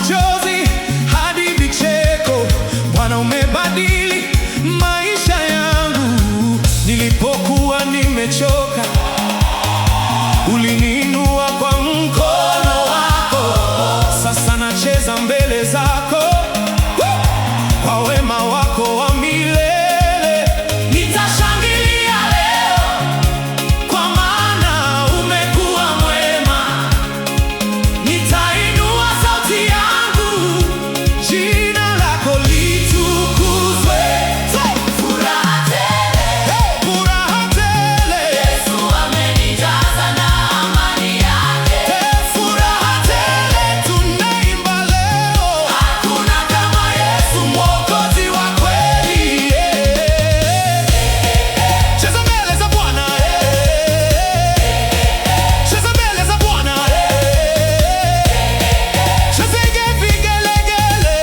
machozi hadi vicheko. Bwana, umebadili maisha yangu. Nilipokuwa nimechoka, uliniinua kwa mkono wako. Sasa nacheza mbele zako kwa wema wako wa milele. Nitashangilia leo kwa maana umekuwa mwema. Nitainua sauti yangu, jina lako litukuzwe. Furaha tele, furaha tele, Yesu amenijaza na amani yake. Furaha tele tunaimba leo, hakuna kama Yesu Mwokozi wa kweli. Cheza mbele za Bwana, cheza mbele za Bwana, chezege vigelegele,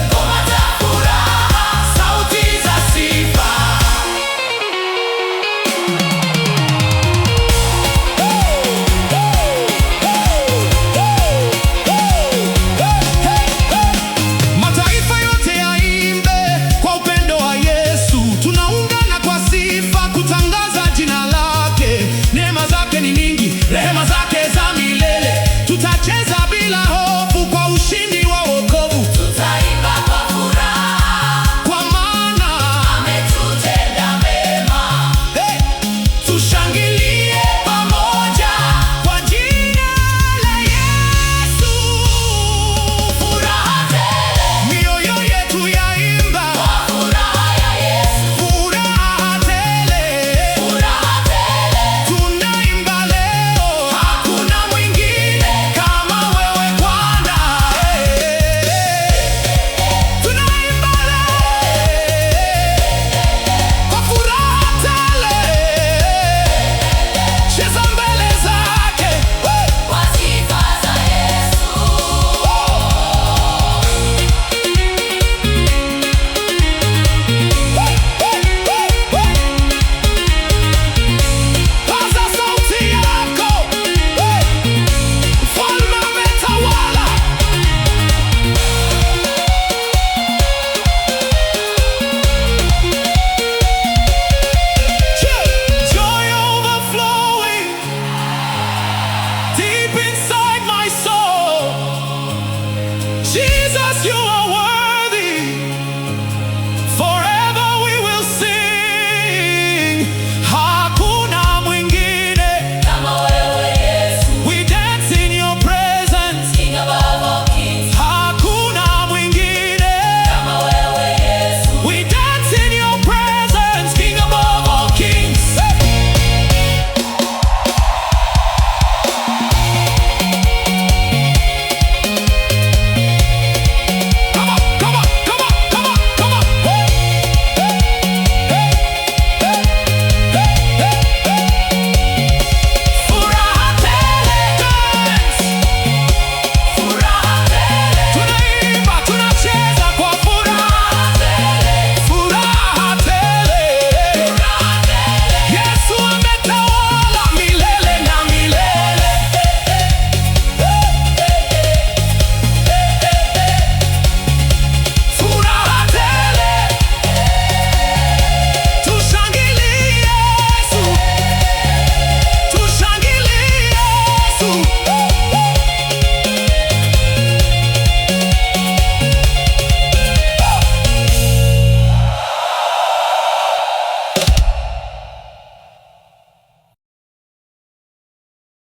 ngoma za furaha, sauti za sifa. Mataifa yote yaimbe kwa upendo wa Yesu. Tunaungana kwa sifa kutangaza jina lake. Neema zake ni nyingi, rehema zake za milele. Tutacheza bila hofu kwa ushindi wa wokovu. Tutaimba kwa furaha, kwa maana ametutenda mema. Tushangilie pamoja kwa jina la Yesu. Furaha tele, mioyo yetu yaimba kwa furaha ya Yesu. Furaha tele, tunaimba leo, hakuna mwingine kama wewe Bwana. Tunaimba leo kwa furaha tele, cheza mbele zake kwa sifa za Yesu. Paza sauti yako, Mfalme ametawala. Joy overflowing deep inside my soul. Jesus, you are worthy.